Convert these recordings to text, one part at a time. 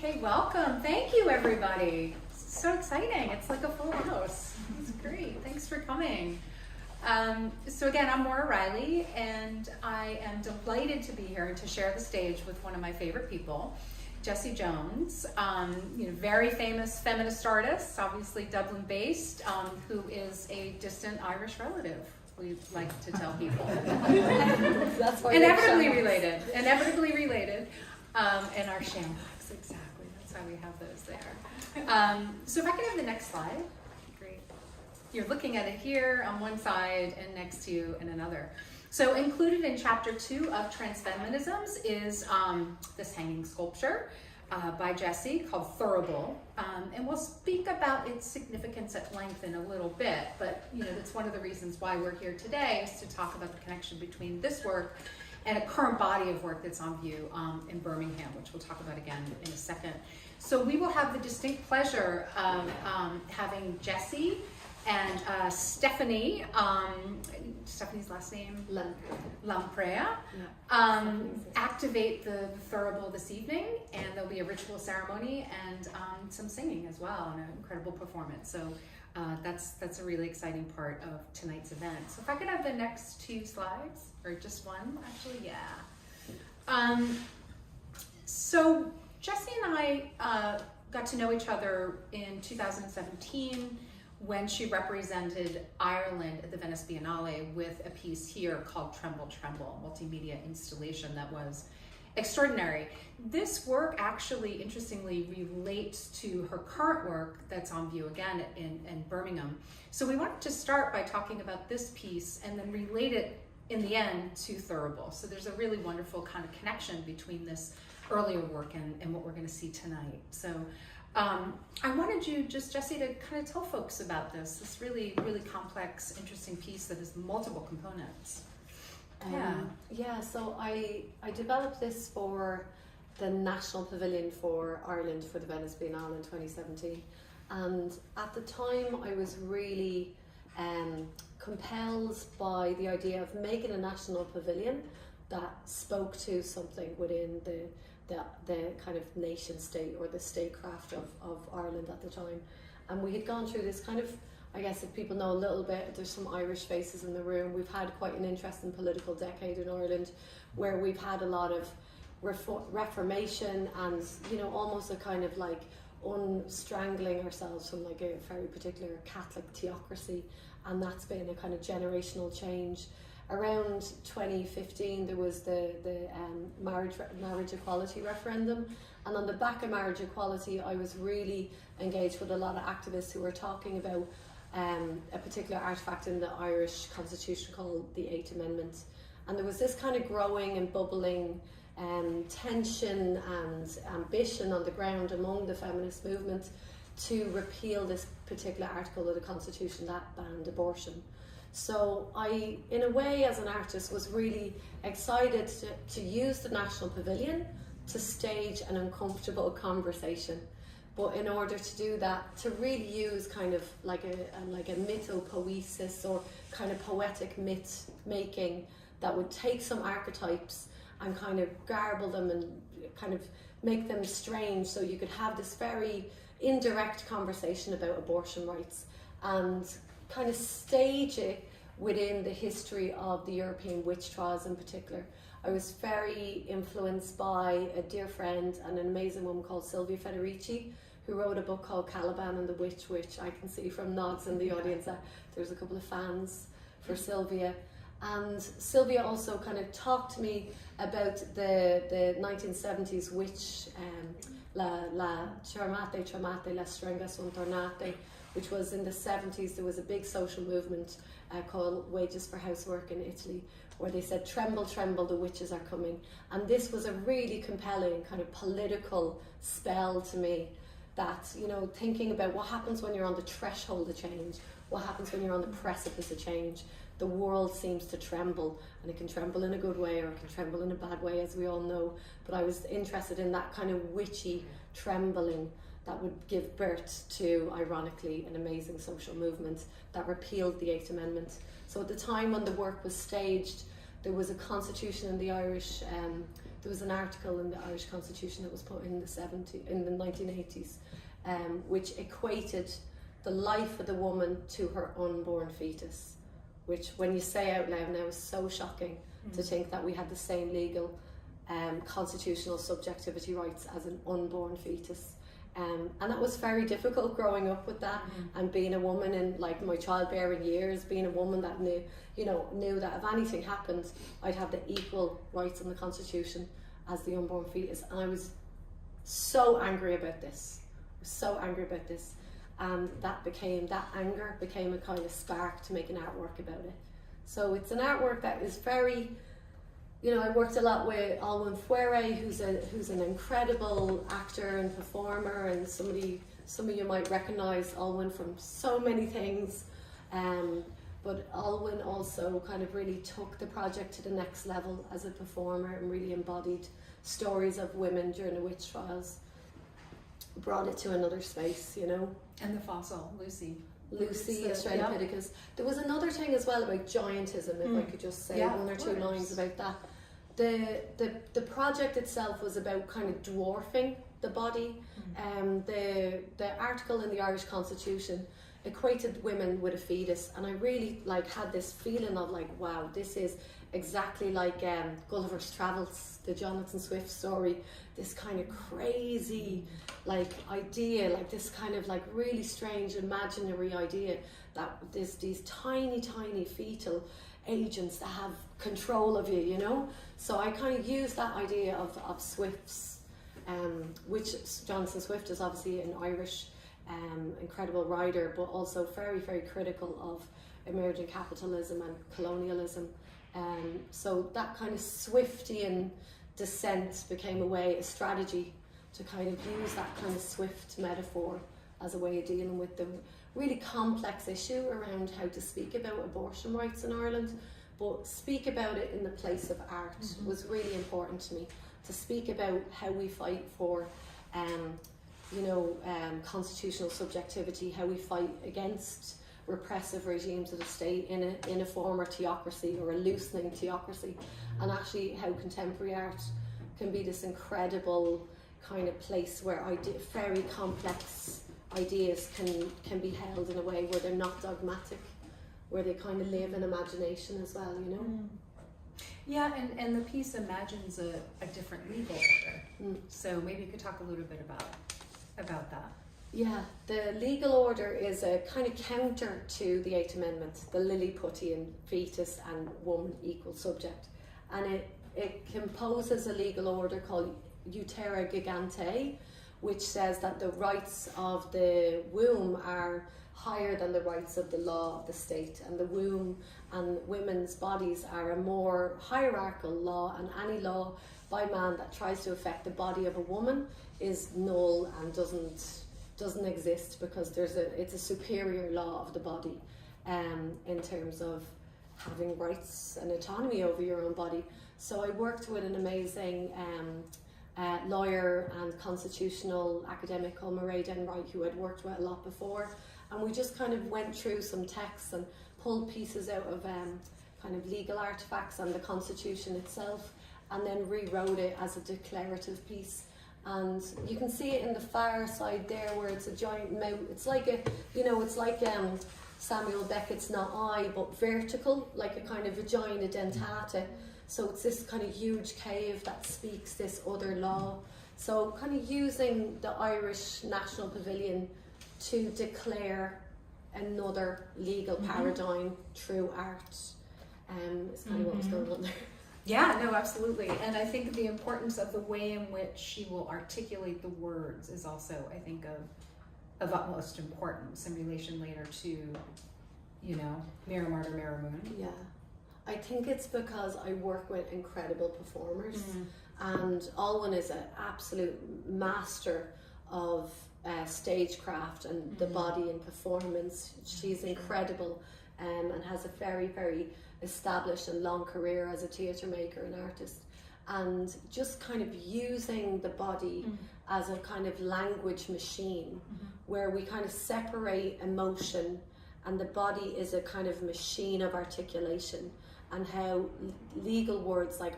Okay, welcome. Thank you, everybody. So exciting. It's like a full house. It's great. Thanks for coming. So again, I'm Maura Reilly, and I am delighted to be here and to share the stage with one of my favorite people, Jessie Jones, very famous feminist artist, obviously Dublin-based, who is a distant Irish relative, we like to tell people. That's why inevitably related, and our shamrocks, exactly. That's why we have those there. So if I could have the next slide. Great. You're looking at it here on one side and next to you in another. So included in chapter 2 of Transfeminisms is this hanging sculpture by Jessie called Thurible. And we'll speak about its significance at length in a little bit, but that's one of the reasons why we're here today, is to talk about the connection between this work and a current body of work that's on view in Birmingham, which we'll talk about again in a second. So we will have the distinct pleasure of having Jessie and Stephanie, Stephanie's last name? Lamprea. Yeah. Activate the Thurible this evening, and there'll be a ritual ceremony and some singing as well, and an incredible performance. So that's a really exciting part of tonight's event. So if I could have the next 2 slides, or just one, actually, yeah. So Jessie and I got to know each other in 2017 when she represented Ireland at the Venice Biennale with a piece here called Tremble, Tremble, a multimedia installation that was extraordinary. This work actually, interestingly, relates to her current work that's on view again in Birmingham. So we wanted to start by talking about this piece and then relate it in the end to Thurible. So there's a really wonderful kind of connection between this earlier work and what we're going to see tonight. So I wanted you, Jessie, to kind of tell folks about this really, really complex, interesting piece that has multiple components. So I developed this for the National Pavilion for Ireland for the Venice Biennale in 2017. And at the time I was really compelled by the idea of making a national pavilion that spoke to something within the kind of nation state or the statecraft of Ireland at the time. And we had gone through this kind of, I guess if people know a little bit, there's some Irish faces in the room. We've had quite an interesting political decade in Ireland where we've had a lot of reformation and almost a kind of like unstrangling ourselves from like a very particular Catholic theocracy, and that's been a kind of generational change. Around 2015 there was the marriage equality referendum, and on the back of marriage equality I was really engaged with a lot of activists who were talking about a particular artifact in the Irish constitution called the 8th Amendment. And there was this kind of growing and bubbling tension and ambition on the ground among the feminist movement to repeal this particular article of the constitution that banned abortion. So I, in a way, as an artist, was really excited to use the National Pavilion to stage an uncomfortable conversation. But in order to do that, to really use kind of like a mythopoesis or kind of poetic myth making that would take some archetypes and kind of garble them and kind of make them strange, so you could have this very indirect conversation about abortion rights and kind of stage it within the history of the European witch trials in particular. I was very influenced by a dear friend and an amazing woman called Silvia Federici, who wrote a book called Caliban and the Witch, which I can see from nods in the audience that there's a couple of fans for Silvia. And Silvia also kind of talked to me about the 1970s witch, la Tramate, la Strenga son tornate, which was in the 70s. There was a big social movement called Wages for Housework in Italy, where they said, tremble, tremble, the witches are coming. And this was a really compelling kind of political spell to me, that, thinking about what happens when you're on the threshold of change, what happens when you're on the precipice of change. The world seems to tremble, and it can tremble in a good way or it can tremble in a bad way, as we all know. But I was interested in that kind of witchy trembling that would give birth to, ironically, an amazing social movement that repealed the 8th Amendment. So at the time when the work was staged, there was a constitution in the Irish, there was an article in the Irish Constitution that was put in the 1980s, which equated the life of the woman to her unborn fetus, which when you say out loud now is so shocking to think that we had the same legal constitutional subjectivity rights as an unborn fetus. And that was very difficult growing up with that, and being a woman in like my childbearing years, being a woman that knew that if anything happened, I'd have the equal rights in the Constitution as the unborn fetus. And I was so angry about this. And that anger became a kind of spark to make an artwork about it. So it's an artwork that is very, I worked a lot with Alwyn Fuere, who's an incredible actor and performer, and some of you might recognise Alwyn from so many things. But Alwyn also kind of really took the project to the next level as a performer and really embodied stories of women during the witch trials, brought it to another space, And the fossil, Lucy, Australopithecus. There was another thing as well about giantism, if I could just say one or two lines about that. The project itself was about kind of dwarfing the body. The article in the Irish Constitution equated women with a fetus, and I really had this feeling of wow, this is exactly like Gulliver's Travels, the Jonathan Swift story. This kind of crazy idea, this kind of really strange imaginary idea that there's these tiny fetal agents that have control of you, So I kind of used that idea of Swift's, which Jonathan Swift is obviously an Irish incredible writer, but also very, very critical of emerging capitalism and colonialism. So that kind of Swiftian descent became a strategy to kind of use that kind of Swift metaphor as a way of dealing with the really complex issue around how to speak about abortion rights in Ireland, but speak about it in the place of art was really important to me, to speak about how we fight for constitutional subjectivity, how we fight against repressive regimes of the state in a former theocracy or a loosening theocracy, and actually how contemporary art can be this incredible kind of place where very complex ideas can be held in a way where they're not dogmatic, where they kind of live in imagination as well, Yeah, and the piece imagines a different legal order. So maybe you could talk a little bit about that. Yeah, the legal order is a kind of counter to the Eighth Amendment, the Lilliputian fetus and woman equal subject. And it composes a legal order called Utera Gigante, which says that the rights of the womb are higher than the rights of the law of the state, and the womb and women's bodies are a more hierarchical law, and any law by man that tries to affect the body of a woman is null and doesn't exist, because it's a superior law of the body in terms of having rights and autonomy over your own body. So I worked with an amazing lawyer and constitutional academic called Maura Reilly, who I'd worked with a lot before, and we just kind of went through some texts and pulled pieces out of kind of legal artifacts and the Constitution itself, and then rewrote it as a declarative piece. And you can see it in the far side there, where it's a giant mouth. It's like Samuel Beckett's Not I, but vertical, like a kind of vagina dentata. So it's this kind of huge cave that speaks this other law. So kind of using the Irish National Pavilion to declare another legal paradigm through art is kind of what was going on there. Yeah, no, absolutely. And I think the importance of the way in which she will articulate the words is also, I think, of utmost importance in relation later to, Mirror Martyr, Mirror Moon. Yeah. I think it's because I work with incredible performers, and Alwyn is an absolute master of stagecraft and the body and performance. She's incredible and has a very, very established and long career as a theatre maker and artist, and just kind of using the body as a kind of language machine where we kind of separate emotion, and the body is a kind of machine of articulation, and how legal words, like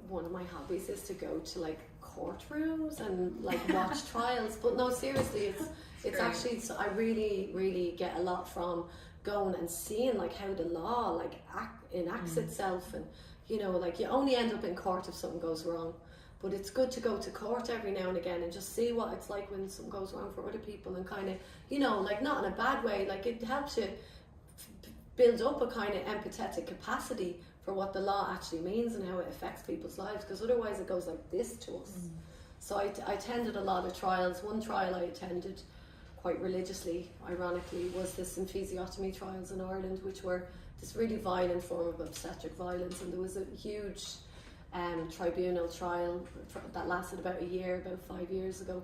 one of my hobbies is to go to like courtrooms and like watch trials, but no, seriously, it's actually, so I really get a lot from going and seeing like how the law like enacts itself, and you know, like you only end up in court if something goes wrong, but it's good to go to court every now and again and just see what it's like when something goes wrong for other people, and kind of, you know, like not in a bad way, like it helps you build up a kind of empathetic capacity for what the law actually means and how it affects people's lives, because otherwise it goes like this to us. So I attended a lot of trials. One trial I attended quite religiously, ironically, was the symphysiotomy trials in Ireland, which were this really violent form of obstetric violence, and there was a huge tribunal trial that lasted about a year, about 5 years ago,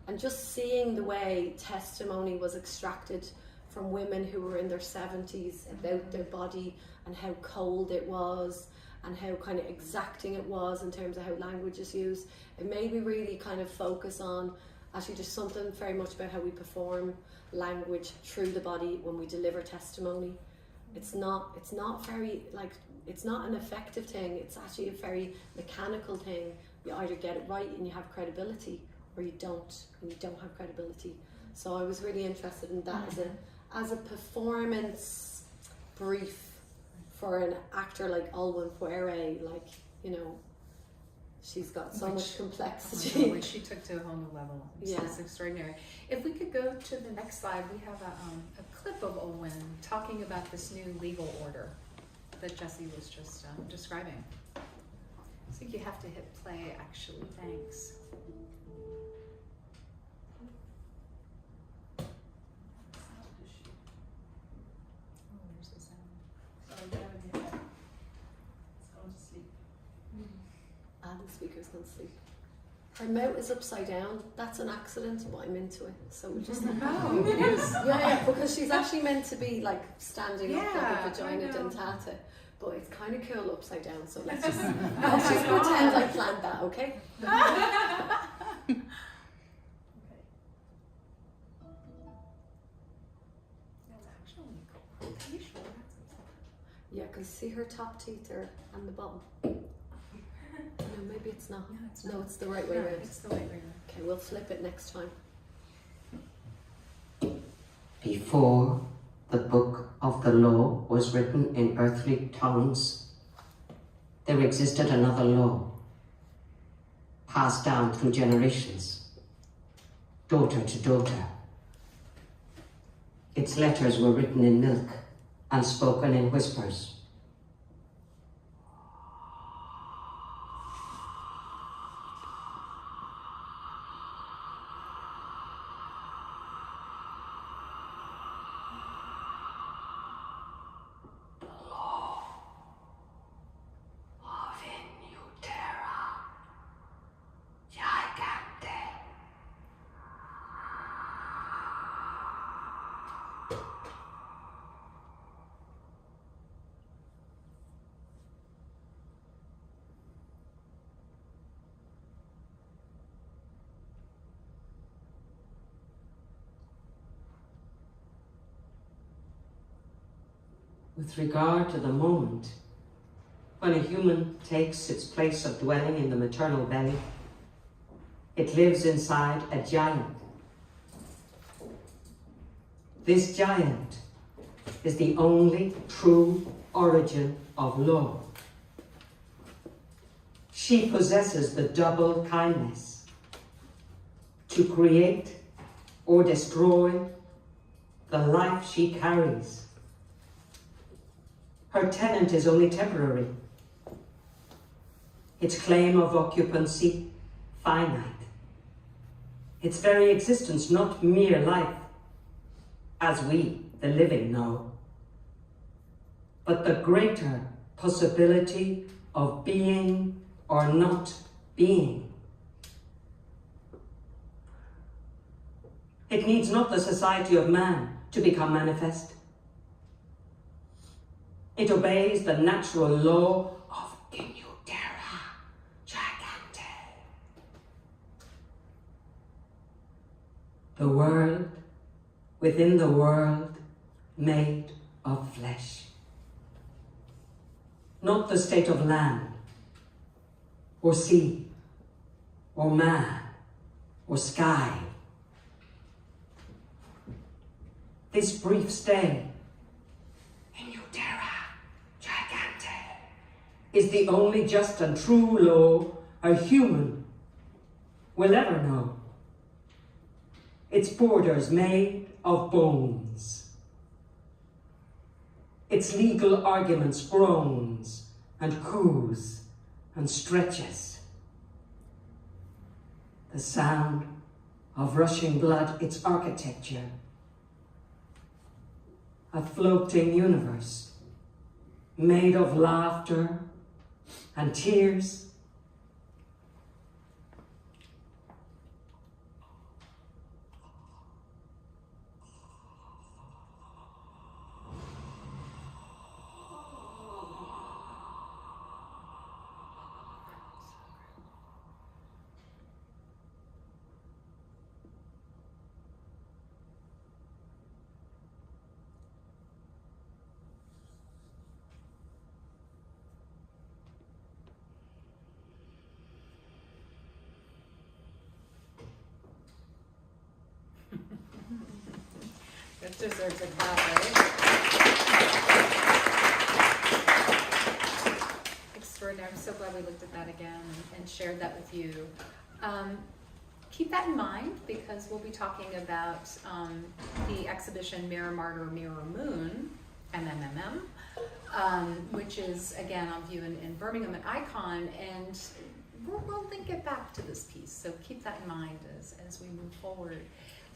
and just seeing the way testimony was extracted from women who were in their 70s about their body and how cold it was and how kind of exacting it was in terms of how language is used, it made me really kind of focus on actually just something very much about how we perform language through the body when we deliver testimony. It's not very, like, it's not an effective thing, it's actually a very mechanical thing. You either get it right and you have credibility, or you don't, and you don't have credibility. So I was really interested in that as a performance brief for an actor like Olwen Poiré, like, you know, she's got so much complexity. Which she took to a whole new level. It's extraordinary. If we could go to the next slide, we have a clip of Olwen talking about this new legal order that Jessie was just describing. I think you have to hit play, actually. Thanks. The speaker's gone to sleep. Her mouth is upside down. That's an accident, but I'm into it. So we'll just Oh, it is. yeah, because she's actually meant to be like standing up like a vagina dentata, but it's kind of cool upside down. So let's just pretend I planned that, okay? Okay. That's actually cool. Are you sure that's upside Yeah, because see her top teeth are on the bottom. No, maybe it's not. No, it's No, not. it's the right way around. It's the right way around. Okay, we'll flip it next time. Before the book of the law was written in earthly tongues, there existed another law, passed down through generations, daughter to daughter. Its letters were written in milk and spoken in whispers. With regard to the moment when a human takes its place of dwelling in the maternal belly, it lives inside a giant. This giant is the only true origin of law. She possesses the double kindness to create or destroy the life she carries. Her tenant is only temporary, its claim of occupancy finite, its very existence not mere life, as we, the living, know, but the greater possibility of being or not being. It needs not the society of man to become manifest. It obeys the natural law of Inutera Gigante. The world within the world made of flesh. not the state of land, or sea, or man, or sky. This brief stay in your terra gigante is the only just and true law a human will ever know. Its borders made of bones, its legal arguments groans and coos and stretches. The sound of rushing blood, its architecture, a floating universe made of laughter and tears. It deserves a clap, right? Extraordinary. I'm so glad we looked at that again and shared that with you. Keep that in mind because we'll be talking about the exhibition Mirror Martyr, Mirror Moon, MMMM, which is again on view in Birmingham at Icon, and we'll link it back to this piece. So keep that in mind as we move forward.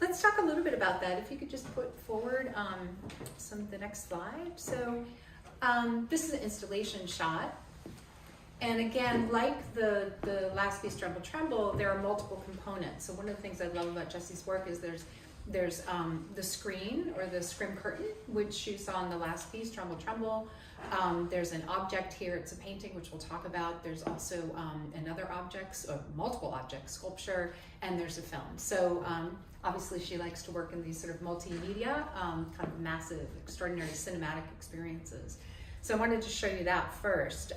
Let's talk a little bit about that. If you could just put forward the next slide. So this is an installation shot. And again, like the last piece, Tremble, Tremble, there are multiple components. So one of the things I love about Jessie's work is there's the screen or the scrim curtain, which you saw in the last piece, Tremble, Tremble. There's an object here, it's a painting, which we'll talk about. There's also another object, or multiple objects, sculpture, and there's a film. So obviously she likes to work in these sort of multimedia, kind of massive, extraordinary cinematic experiences. So I wanted to show you that first.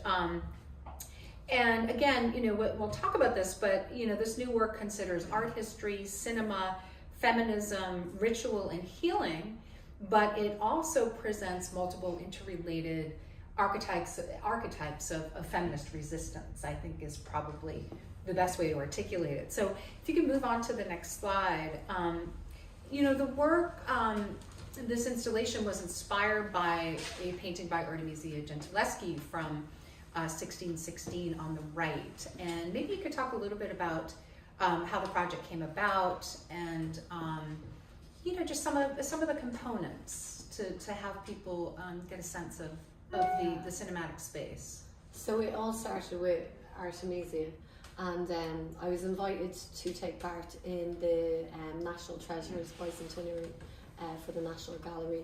And again, we'll talk about this, but this new work considers art history, cinema, feminism, ritual, and healing, but it also presents multiple interrelated archetypes of feminist resistance, I think is probably the best way to articulate it. So if you can move on to the next slide. The work, this installation was inspired by a painting by Artemisia Gentileschi from 1616 on the right. And maybe you could talk a little bit about how the project came about and just some of the components to have people get a sense of the cinematic space. So it all started with Artemisia, and I was invited to take part in the National Treasures Bicentenary for the National Gallery,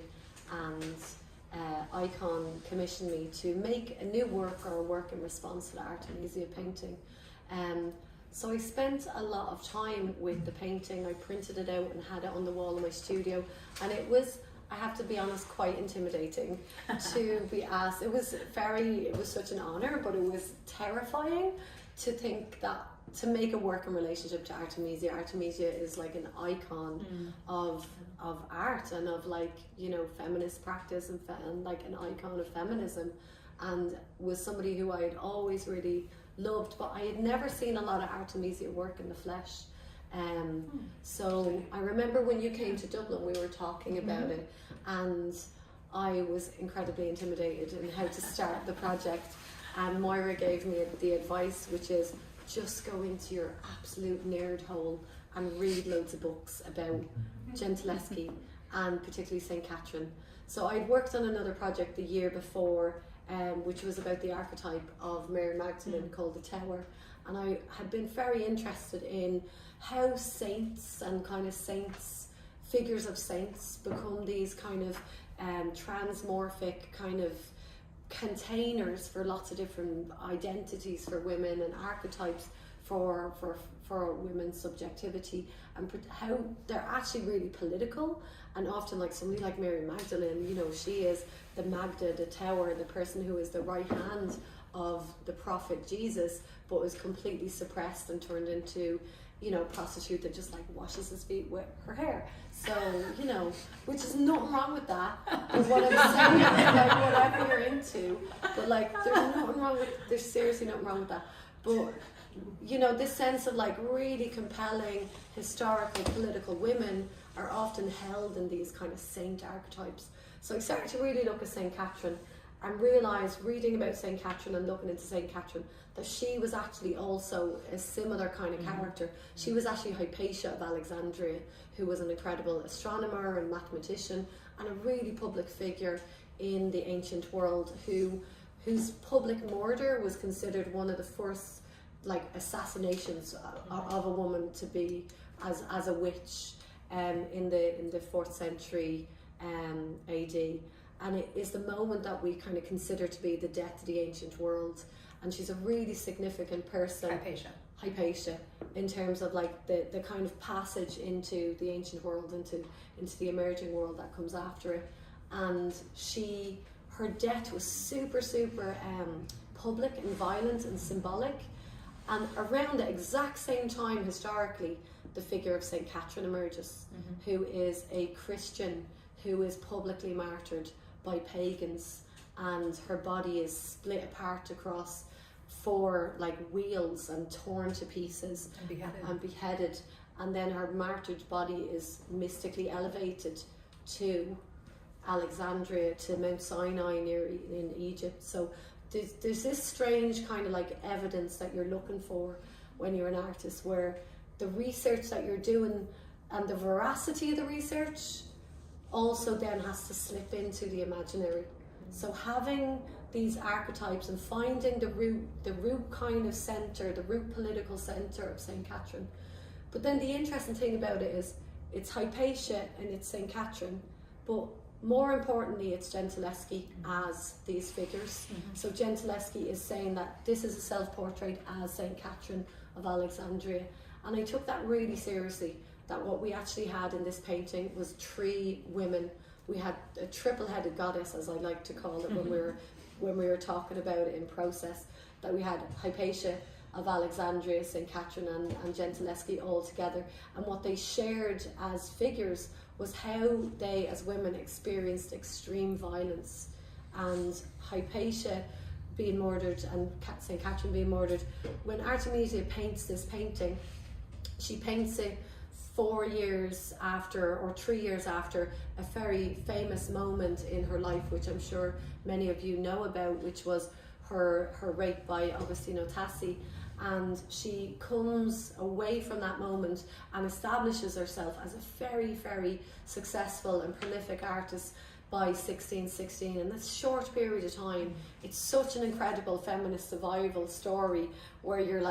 and Icon commissioned me to make a new work or a work in response to the Artemisia painting. So I spent a lot of time with the painting. I printed it out and had it on the wall in my studio, and it was, I have to be honest, quite intimidating to be asked. It was such an honor, but it was terrifying to think that to make a work in relationship to Artemisia. Artemisia is like an icon of art and of feminist practice and like an icon of feminism, and was somebody who I had always really loved, but I had never seen a lot of Artemisia work in the flesh. So I remember when you came to Dublin, we were talking about it, and I was incredibly intimidated in how to start the project, and Maura gave me the advice, which is just go into your absolute nerd hole and read loads of books about Gentileschi and particularly St. Catherine. So I'd worked on another project the year before, which was about the archetype of Mary Magdalene called the Tower, and I had been very interested in how saints and figures of saints become these kind of transmorphic kind of containers for lots of different identities for women and archetypes for women's subjectivity, and how they're actually really political. And often, like somebody like Mary Magdalene, you know, she is the Magda, the tower, the person who is the right hand of the prophet Jesus, but is completely suppressed and turned into, you know, prostitute that just like washes his feet with her hair. So, you know, which is nothing wrong with that. But what I'm saying is, like, whatever you're into, but like, there's seriously nothing wrong with that. But, you know, this sense of like really compelling historical political women are often held in these kind of saint archetypes. So I started to really look at St. Catherine and realised, reading about St. Catherine and looking into St. Catherine, that she was actually also a similar kind of character. She was actually Hypatia of Alexandria, who was an incredible astronomer and mathematician and a really public figure in the ancient world, whose public murder was considered one of the first like assassinations of a woman to be as a witch in the 4th century AD. And it is the moment that we kind of consider to be the death of the ancient world. And she's a really significant person. Hypatia, in terms of like the kind of passage into the ancient world, into the emerging world that comes after it. And her death was super public and violent and symbolic. And around the exact same time, historically, the figure of St. Catherine emerges, who is a Christian who is publicly martyred by pagans, and her body is split apart across 4 like wheels and torn to pieces and beheaded, and then her martyred body is mystically elevated to Alexandria, to Mount Sinai in Egypt. So there's this strange kind of like evidence that you're looking for when you're an artist, where the research that you're doing and the veracity of the research also then has to slip into the imaginary. So having these archetypes and finding the root kind of centre, the root political centre of St. Catherine. But then the interesting thing about it is it's Hypatia and it's St. Catherine, but more importantly it's Gentileschi as these figures. So Gentileschi is saying that this is a self-portrait as St. Catherine of Alexandria. And I took that really seriously, that what we actually had in this painting was 3 women. We had a triple-headed goddess, as I like to call it, when we were talking about it in process, that we had Hypatia of Alexandria, St. Catherine and Gentileschi all together. And what they shared as figures was how they as women experienced extreme violence. And Hypatia being murdered and St. Catherine being murdered. When Artemisia paints this painting, she paints it 4 years after, or 3 years after, a very famous moment in her life, which I'm sure many of you know about, which was her rape by Agostino Tassi. And she comes away from that moment and establishes herself as a very, very successful and prolific artist by 1616. In this short period of time, it's such an incredible feminist survival story, where you're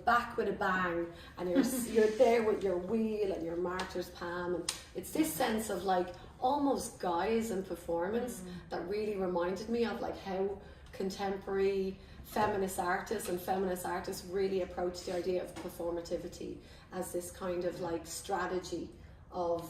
back with a bang, and you're there with your wheel and your martyr's palm, and it's this sense of like almost guise and performance that really reminded me of like how contemporary feminist artists really approach the idea of performativity as this kind of like strategy of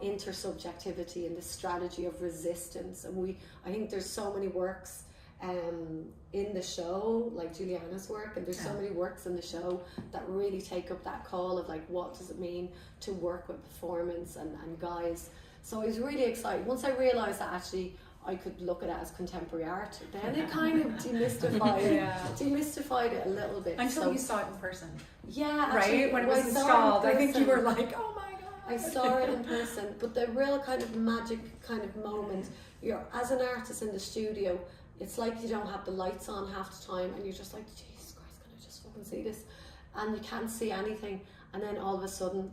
intersubjectivity and the strategy of resistance. And I think there's so many works in the show, like Juliana's work, and there's so many works in the show that really take up that call of like, what does it mean to work with performance and guise. So I was really excited once I realised that actually I could look at it as contemporary art. Then it kind of demystified it a little bit. Until you saw it in person. Yeah, actually, right? When it was installed, I think you were like, oh my God. I saw it in person, but the real kind of magic kind of moment, you're as an artist in the studio, it's like you don't have the lights on half the time, and you're just like, Jesus Christ, can I just fucking see this? And you can't see anything, and then all of a sudden,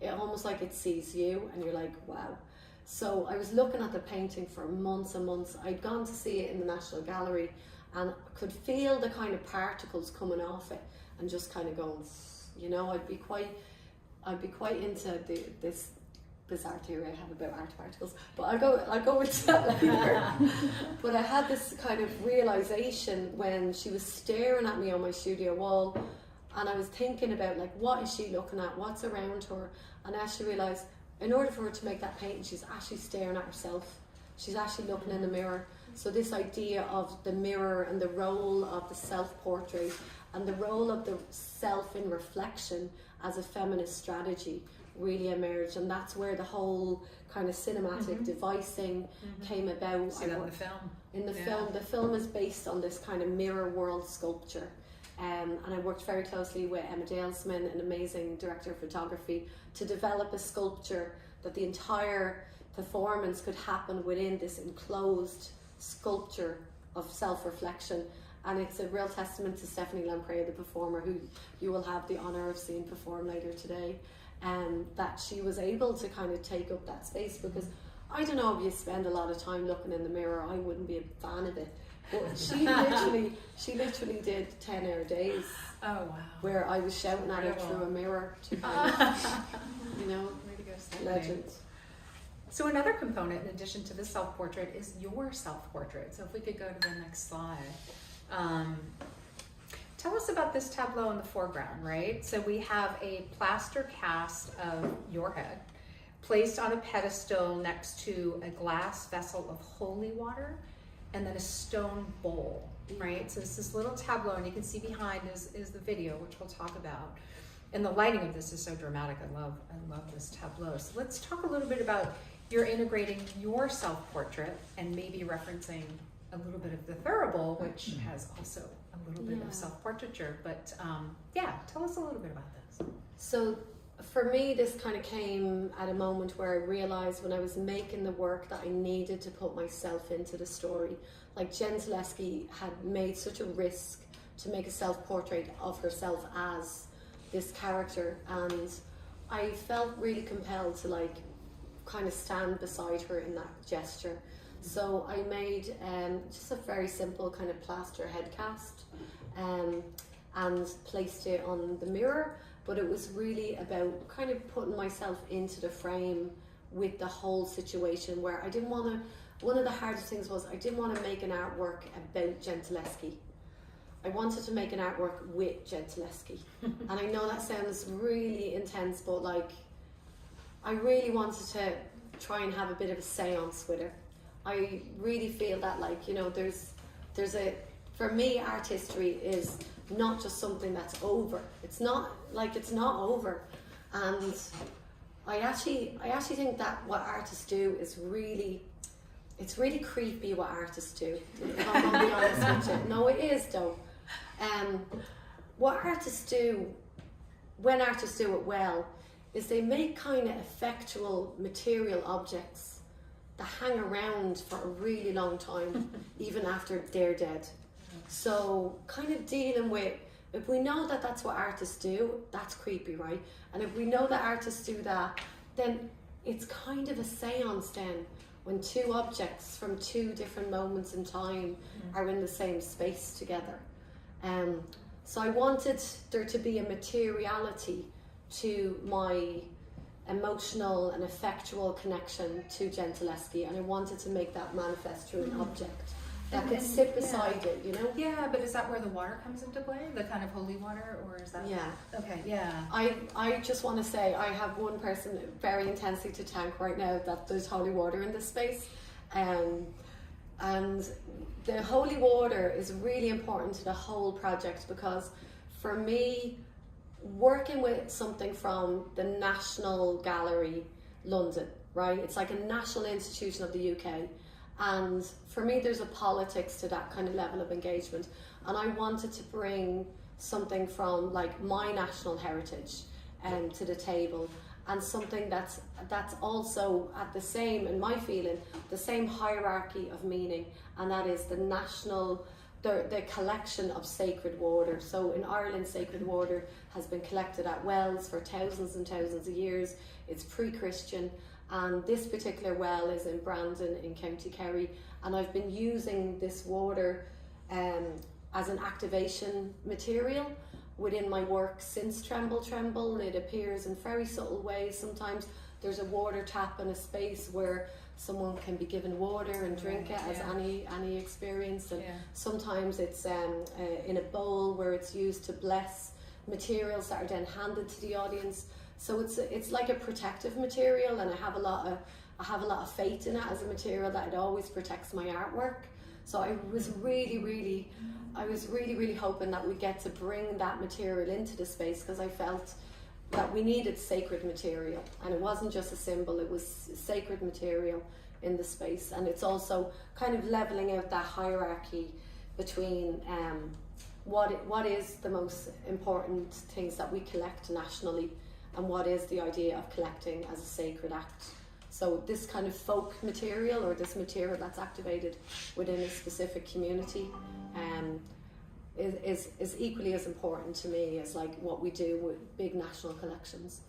it almost like it sees you, and you're like, wow. So I was looking at the painting for months and months. I'd gone to see it in the National Gallery and could feel the kind of particles coming off it, and just kind of going, you know, I'd be quite into this bizarre theory I have about art particles, but I'll go into that later. But I had this kind of realization when she was staring at me on my studio wall. And I was thinking about like, what is she looking at? What's around her? And I actually realised, in order for her to make that painting, she's actually staring at herself. She's actually looking in the mirror. So this idea of the mirror and the role of the self-portrait and the role of the self in reflection as a feminist strategy really emerged. And that's where the whole kind of cinematic devising came about. See that in the film. In the film is based on this kind of mirror world sculpture. And I worked very closely with Emma Dalesman, an amazing director of photography, to develop a sculpture that the entire performance could happen within this enclosed sculpture of self-reflection. And it's a real testament to Stephanie Lamprea, the performer, who you will have the honour of seeing perform later today, that she was able to kind of take up that space, because I don't know if you spend a lot of time looking in the mirror, I wouldn't be a fan of it. But she literally did 10-hour days. Oh wow! Where I was shouting at her through a mirror to you know, legend. So another component, in addition to the self-portrait, is your self-portrait. So if we could go to the next slide. Tell us about this tableau in the foreground, right? So we have a plaster cast of your head placed on a pedestal next to a glass vessel of holy water and then a stone bowl, right? So it's this little tableau, and you can see behind is the video, which we'll talk about. And the lighting of this is so dramatic. I love this tableau. So let's talk a little bit about you're integrating your self-portrait and maybe referencing a little bit of the Thurible, which has also a little bit of self-portraiture. But tell us a little bit about this. So for me, this kind of came at a moment where I realised when I was making the work that I needed to put myself into the story. Like Jen Zaleski had made such a risk to make a self-portrait of herself as this character, and I felt really compelled to like kind of stand beside her in that gesture. So I made just a very simple kind of plaster head cast and placed it on the mirror, but it was really about kind of putting myself into the frame with the whole situation, where I didn't want to, one of the hardest things was I didn't want to make an artwork about Jen Zaleski. I wanted to make an artwork with Jen Zaleski. And I know that sounds really intense, but like I really wanted to try and have a bit of a seance with her. I really feel that, like, you know, there's a, for me, art history is not just something that's over. It's not over. And I actually think that what artists do is it's really creepy what artists do. If I'm gonna be honest with you. No, it is though. What artists do, when artists do it well, is they make kind of effectual material objects that hang around for a really long time, even after they're dead. So kind of dealing with, if we know that that's what artists do, that's creepy, right? And if we know that artists do that, then it's kind of a seance then, when two objects from two different moments in time are in the same space together. So I wanted there to be a materiality to my emotional and effectual connection to Jen Zaleski, and I wanted to make that manifest through an object that could sit beside it, you know? Yeah, but is that where the water comes into play? The kind of holy water, or is that? Yeah. Okay, yeah. I just want to say I have one person very intensely to thank right now that there's holy water in this space. And the holy water is really important to the whole project, because for me, working with something from the National Gallery, London, right? It's like a national institution of the UK. And for me, there's a politics to that kind of level of engagement. And I wanted to bring something from like my national heritage to the table, and something that's also at the same, in my feeling, the same hierarchy of meaning, and that is the national, the collection of sacred water. So in Ireland, sacred water has been collected at wells for thousands and thousands of years. It's pre-Christian, and this particular well is in Brandon in County Kerry, and I've been using this water as an activation material within my work since Tremble Tremble. It appears in very subtle ways. Sometimes there's a water tap in a space where someone can be given water and drink it, as any experience, and sometimes it's in a bowl where it's used to bless materials that are then handed to the audience. So it's like a protective material, and I have a lot of faith in it as a material that it always protects my artwork. So I was really hoping that we get to bring that material into the space, because I felt that we needed sacred material, and it wasn't just a symbol, it was sacred material in the space. And it's also kind of leveling out that hierarchy between what is the most important things that we collect nationally, and what is the idea of collecting as a sacred act. So this kind of folk material, or this material that's activated within a specific community, is equally as important to me as like what we do with big national collections.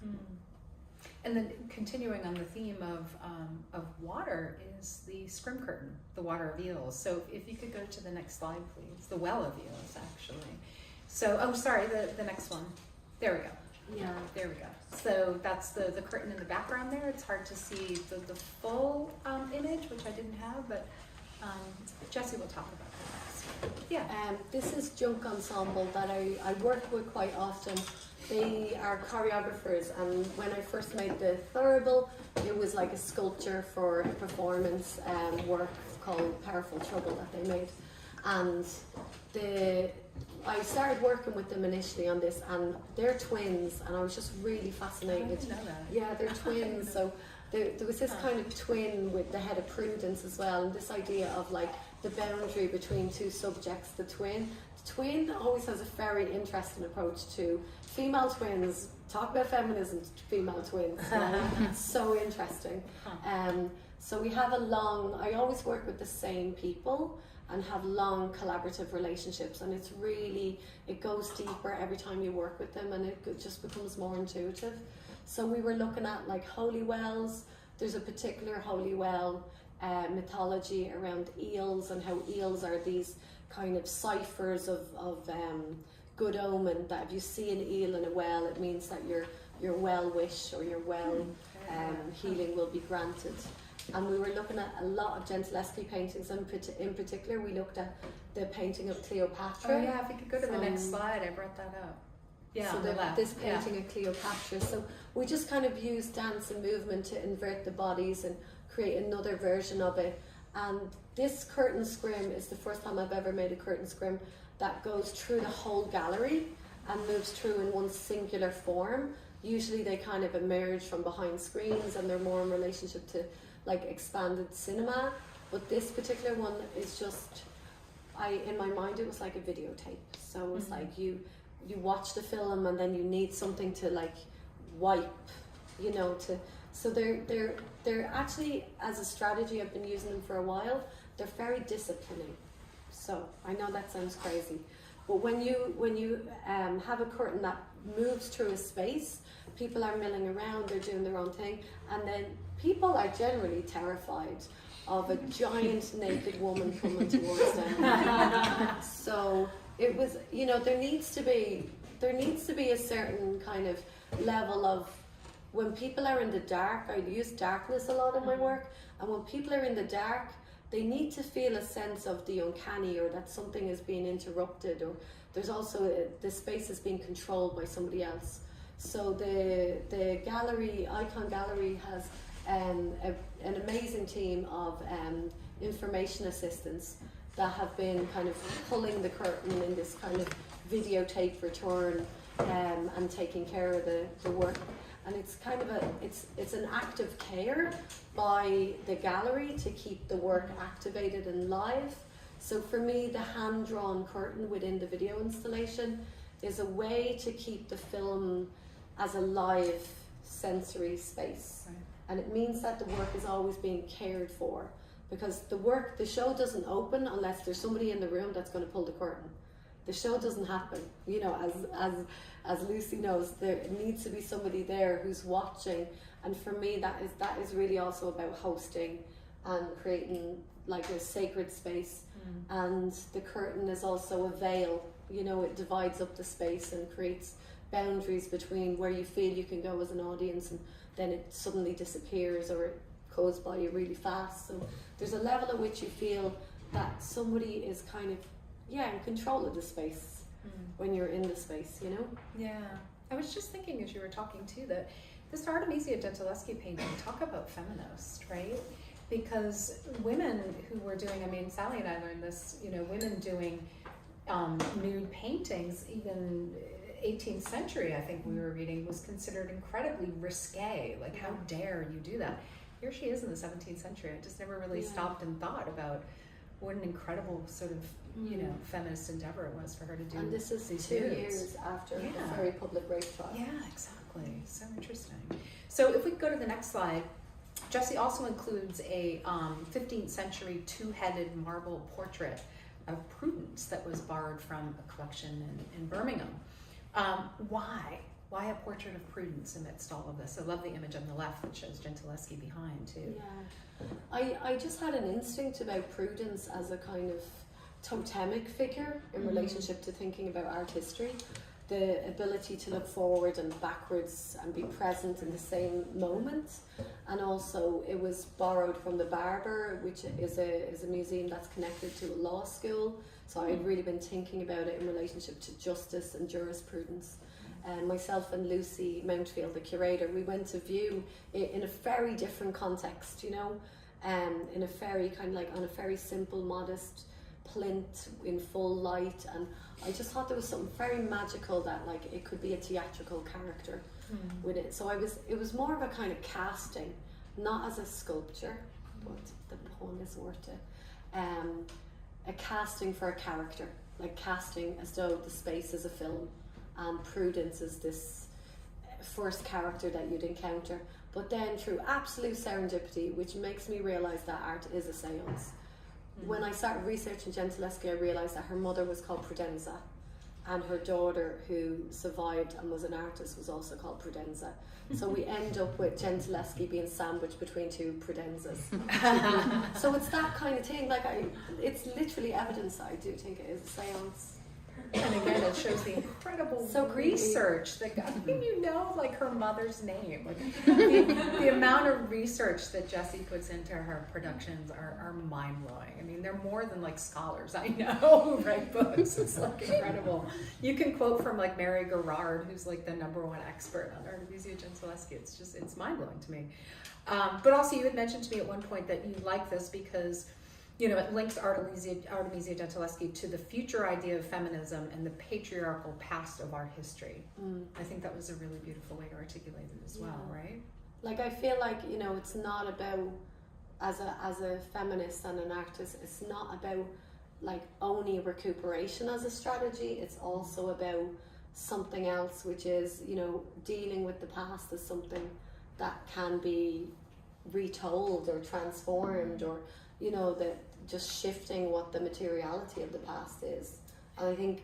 And then continuing on the theme of water is the scrim curtain, the water of eels. So if you could go to the next slide, please. The well of eels, actually. So, oh, sorry, the next one. There we go. Yeah. There we go. So that's the curtain in the background there. It's hard to see the full image, which I didn't have, but Jessie will talk about that next. Yeah. This is Junk Ensemble that I work with quite often. They are choreographers, and when I first made the Thurible, it was like a sculpture for a performance work called Powerful Trouble that they made. And I started working with them initially on this, and they're twins, and I was just really fascinated. I didn't know that. Yeah, they're twins. So there was this kind of twin with the head of prudence as well, and this idea of like the boundary between two subjects, the twin. The twin always has a very interesting approach to female twins. Talk about feminism, female twins. So interesting. So we have I always work with the same people and have long collaborative relationships, and it goes deeper every time you work with them, and it just becomes more intuitive. So we were looking at like holy wells. There's a particular holy well mythology around eels, and how eels are these kind of ciphers of good omen, that if you see an eel in a well, it means that your well wish or your well healing will be granted. And we were looking at a lot of Gentileschi paintings, and in particular we looked at the painting of Cleopatra. Oh yeah, if you could go to the next slide, I brought that up. Yeah, so on the left. This painting of Cleopatra. So we just kind of use dance and movement to invert the bodies and create another version of it. And this curtain scrim is the first time I've ever made a curtain scrim that goes through the whole gallery and moves through in one singular form. Usually they kind of emerge from behind screens, and they're more in relationship to like expanded cinema. But this particular one is just, in my mind it was like a videotape. So it was like you watch the film, and then you need something to like wipe, so they're actually, as a strategy, I've been using them for a while. They're very disciplining. So I know that sounds crazy, but when you have a curtain that moves through a space, people are milling around, they're doing their own thing, and then people are generally terrified of a giant naked woman coming towards them. So it was, there needs to be a certain kind of level of, when people are in the dark, I use darkness a lot in my work, and when people are in the dark, they need to feel a sense of the uncanny, or that something is being interrupted, or there's also the space is being controlled by somebody else. So the gallery, Icon Gallery, has an amazing team of information assistants that have been kind of pulling the curtain in this kind of videotape return, and taking care of the work. And it's kind of it's an act of care by the gallery to keep the work activated and live. So for me, the hand-drawn curtain within the video installation is a way to keep the film as a live sensory space. Right. And it means that the work is always being cared for, because the show doesn't open unless there's somebody in the room that's going to pull the curtain. The show doesn't happen, as Lucy knows, there needs to be somebody there who's watching. And for me, that is really also about hosting and creating like a sacred space. And the curtain is also a veil, it divides up the space and creates boundaries between where you feel you can go as an audience, and then it suddenly disappears, or it goes by you really fast. So there's a level at which you feel that somebody is kind of in control of the space. when you're in the space, you know? Yeah. I was just thinking as you were talking too that this Artemisia Gentileschi painting, talk about feminist, right? Because women who were doing, I mean, Sally and I learned this, you know, women doing nude paintings, even 18th century, I think we were reading, was considered incredibly risque. Like, how dare you do that? Here she is in the 17th century. I just never really stopped and thought about what an incredible sort of, you know, feminist endeavor it was for her to do. And this is these 2 nudes. years after the very public rape trial. Yeah, exactly. So interesting. So if we go to the next slide, Jessie also includes a 15th century two-headed marble portrait of Prudence that was borrowed from a collection in Birmingham. Why? Why a portrait of Prudence amidst all of this? I love the image on the left that shows Gentileschi behind too. Yeah, I just had an instinct about Prudence as a kind of totemic figure in relationship to thinking about art history. The ability to look forward and backwards and be present in the same moment. And also it was borrowed from the Barber, which is a museum that's connected to a law school. So I'd really been thinking about it in relationship to justice and jurisprudence. And myself and Lucy Mountfield, the curator, we went to view it in a very different context, you know, in a very kind of like on a very simple, modest plinth in full light, and I just thought there was something very magical that like it could be a theatrical character with it. So it was more of a kind of casting, not as a sculpture, but the poem is worth it. A casting for a character, like casting as though the space is a film, and Prudence is this first character that you'd encounter. But then through absolute serendipity, which makes me realise that art is a seance. When I started researching Gentileschi, I realised that her mother was called Prudenza, and her daughter, who survived and was an artist, was also called Prudenza. So we end up with Gentileschi being sandwiched between two Prudenzas. So it's that kind of thing. Like it's literally evidence that I do think it is a seance. And again, it shows the incredible research that I mean, you know, like her mother's name, like the amount of research that Jessie puts into her productions are mind blowing. I mean, they're more than like scholars I know who write books. It's like incredible. You can quote from like Mary Garrard, who's like the #1 expert on Artemisia Gentileschi. It's mind blowing to me. But also, you had mentioned to me at one point that you like this because, you know, it links Artemisia Gentileschi to the future idea of feminism and the patriarchal past of art history. I think that was a really beautiful way to articulate it as well, right? Like I feel like, you know, it's not about, as a feminist and an artist, it's not about like only recuperation as a strategy. It's also about something else, which is, you know, dealing with the past as something that can be retold or transformed, or you know, that just shifting what the materiality of the past is. And I think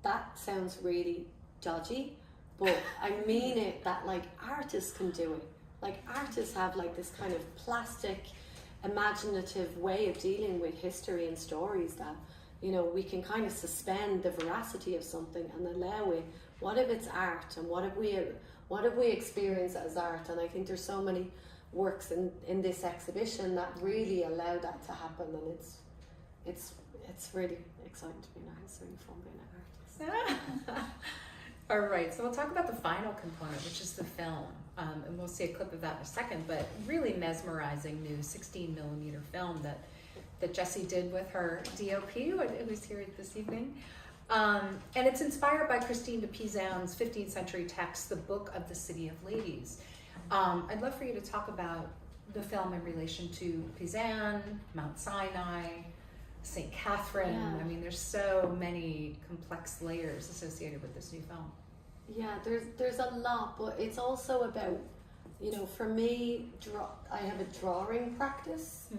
that sounds really dodgy, but I mean it that like artists can do it. Like artists have like this kind of plastic, imaginative way of dealing with history and stories that, you know, we can kind of suspend the veracity of something and allow it. What if it's art, and what if we experience it as art? And I think there's so many works in this exhibition that really allow that to happen, and it's really exciting to be now. It's really fun being an artist. All right, so we'll talk about the final component, which is the film, and we'll see a clip of that in a second, but really mesmerizing new 16mm film that Jessie did with her DOP, who was here this evening. And it's inspired by Christine de Pizan's 15th century text, The Book of the City of Ladies. I'd love for you to talk about the film in relation to Pizan, Mount Sinai, St. Catherine. Yeah. I mean, there's so many complex layers associated with this new film. Yeah, there's a lot, but it's also about, you know, for me, I have a drawing practice,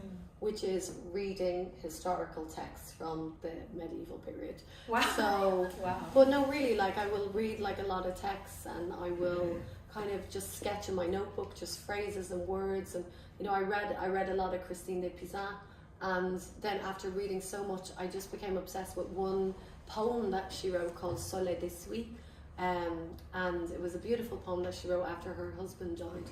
which is reading historical texts from the medieval period. Wow. So, wow. But no, really, like I will read like a lot of texts, and I will kind of just sketch in my notebook, just phrases and words. And you know, I read a lot of Christine de Pizan, and then after reading so much, I just became obsessed with one poem that she wrote called Soleil des Suits, and it was a beautiful poem that she wrote after her husband died,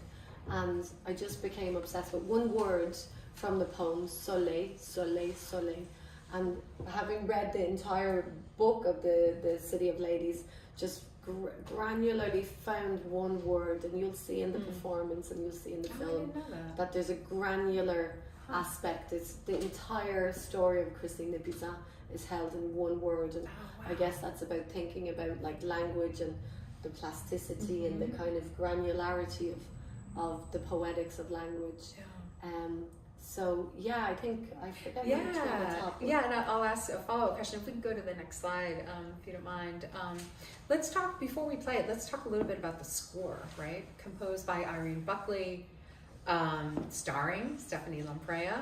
and I just became obsessed with one word from the poem, Soleil, Soleil, Soleil, And having read the entire book of the City of Ladies, just granularly found one word, and you'll see in the performance and you'll see in the film I didn't know that. there's a granular aspect. It's the entire story of Christine de Pizan is held in one word, and I guess that's about thinking about like language and the plasticity and the kind of granularity of the poetics of language. So yeah, I think I forget what to go on top. Yeah, and I'll ask a follow-up question. If we can go to the next slide, if you don't mind. Let's talk, before we play it, let's talk a little bit about the score, right? Composed by Irene Buckley, starring Stephanie Lamprea,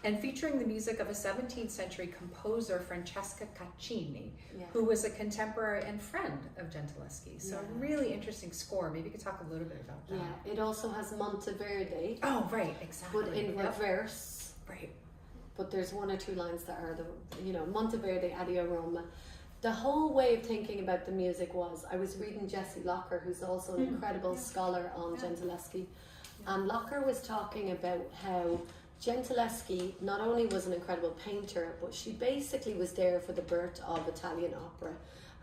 and featuring the music of a 17th century composer, Francesca Caccini, who was a contemporary and friend of Gentileschi. So a really interesting score. Maybe you could talk a little bit about that. Yeah, it also has Monteverde. Oh, right, exactly. But in reverse. Right. But there's one or two lines that are Monteverde, Addio Roma. The whole way of thinking about the music was, I was reading Jessie Locker, who's also an incredible scholar on Gentileschi, and Locker was talking about how Gentileschi not only was an incredible painter, but she basically was there for the birth of Italian opera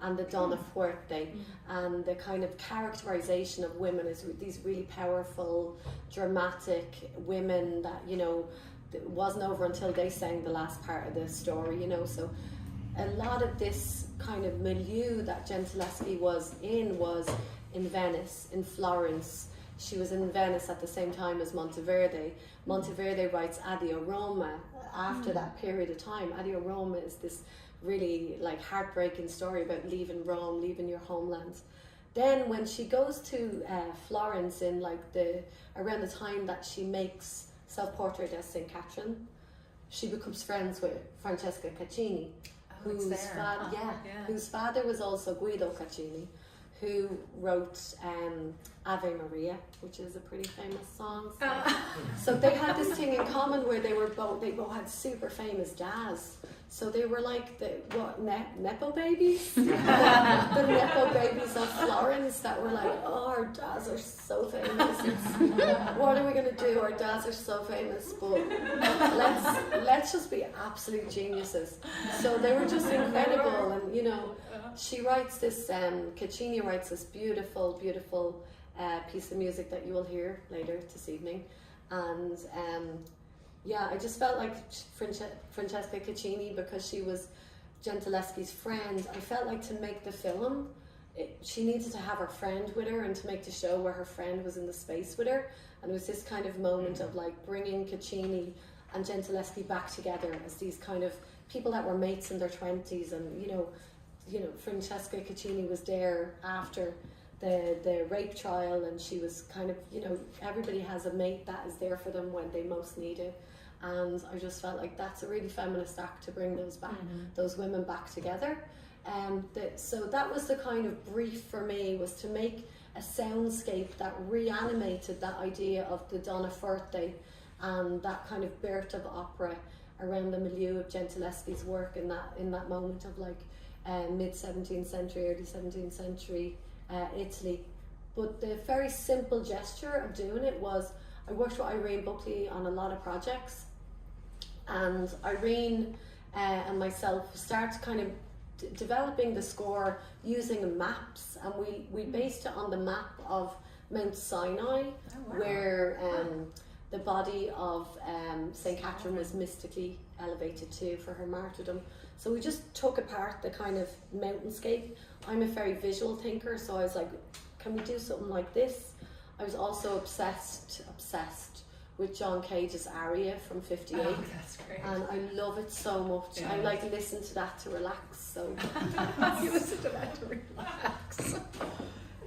and the Donna Fuerte, and the kind of characterization of women as these really powerful, dramatic women that, it wasn't over until they sang the last part of the story, so a lot of this kind of milieu that Gentileschi was in Venice, in Florence. She was in Venice at the same time as Monteverde. Monteverde writes Addio Roma after that period of time. Addio Roma is this really like heartbreaking story about leaving Rome, leaving your homeland. Then when she goes to Florence in around the time that she makes Self-Portrait as St. Catherine, she becomes friends with Francesca Caccini, whose father was also Guido Caccini, who wrote Ave Maria, which is a pretty famous song. So they had this thing in common where they both had super famous dads. So they were like Nepo babies? the Nepo babies of Florence that were like, oh, our dads are so famous. What are we going to do? Our dads are so famous, but let's just be absolute geniuses. So they were just incredible, and she writes this, Caccini writes this beautiful, beautiful piece of music that you will hear later this evening. And I just felt like Francesca Caccini, because she was Gentileschi's friend, I felt like to make the film, she needed to have her friend with her and to make the show where her friend was in the space with her. And it was this kind of moment of like bringing Caccini and Gentileschi back together as these kind of people that were mates in their 20s. And Francesca Caccini was there after the rape trial, and she was kind of, everybody has a mate that is there for them when they most need it. And I just felt like that's a really feminist act to bring those women back together. So that was the kind of brief for me, was to make a soundscape that reanimated that idea of the Donna Fuerte and that kind of birth of opera around the milieu of Gentileschi's work in that moment of mid 17th century, early 17th century Italy. But the very simple gesture of doing it was, I worked with Irene Buckley on a lot of projects, and Irene and myself started kind of developing the score using maps, and we based it on the map of Mount Sinai, where the body of St. Catherine was mystically elevated to for her martyrdom. So we just took apart the kind of mountainscape. I'm a very visual thinker, so I was like, can we do something like this? I was also obsessed with John Cage's aria from 58. Oh, that's great. And I love it so much. Yeah. I listen to that to relax. So you listen to that to relax.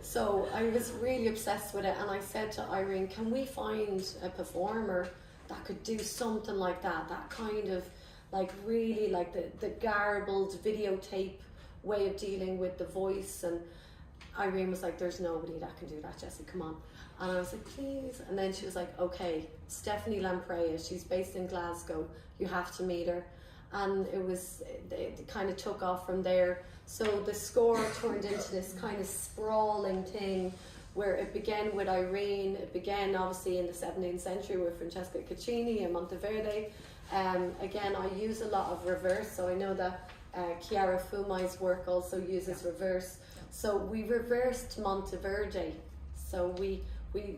So I was really obsessed with it, and I said to Irene, can we find a performer that could do something like that kind of really the garbled videotape way of dealing with the voice. And Irene was like, there's nobody that can do that, Jessie, come on. And I was like, please. And then she was like, okay, Stephanie Lamprea, she's based in Glasgow, you have to meet her. And it kind of took off from there. So the score turned into this kind of sprawling thing where it began with Irene. It began obviously in the 17th century with Francesca Caccini and Monteverde, Again, I use a lot of reverse, so I know that Chiara Fumai's work also uses reverse. So we reversed Monteverde. So we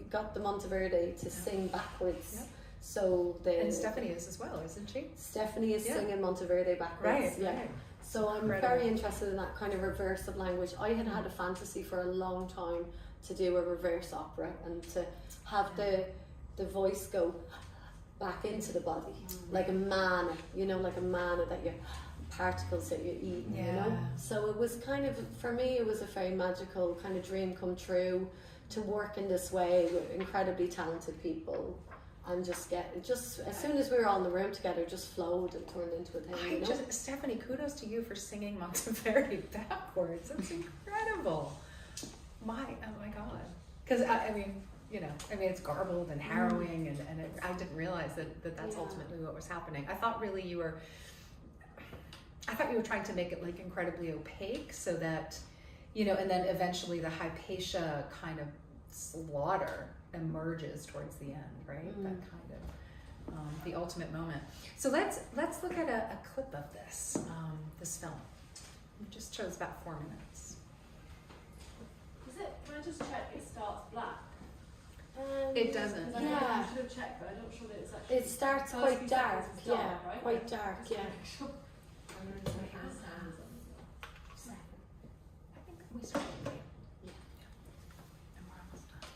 got the Monteverde to sing backwards. Yeah. So And Stephanie is as well, isn't she? Stephanie is singing Monteverde backwards. Right. So I'm very interested in that kind of reverse of language. I had a fantasy for a long time to do a reverse opera and to have the voice go back into the body, like a manna, like a manna that you particles that you eat, So it was kind of, for me, it was a very magical kind of dream come true to work in this way with incredibly talented people and just as soon as we were all in the room together, just flowed and turned into a thing. Stephanie, kudos to you for singing Monteverde backwards. That's incredible. Oh my God. Because it's garbled and harrowing, and I didn't realize that's ultimately what was happening. I thought really you were trying to make it like incredibly opaque so that, and then eventually the Hypatia kind of slaughter emerges towards the end, right? That kind of the ultimate moment. So let's look at a clip of this film. It just shows about 4 minutes. Can I just check it starts black? It doesn't. I should have checked, but I'm not sure that it's actually. It starts quite dark, right? quite dark, I think we started late. And we're almost done.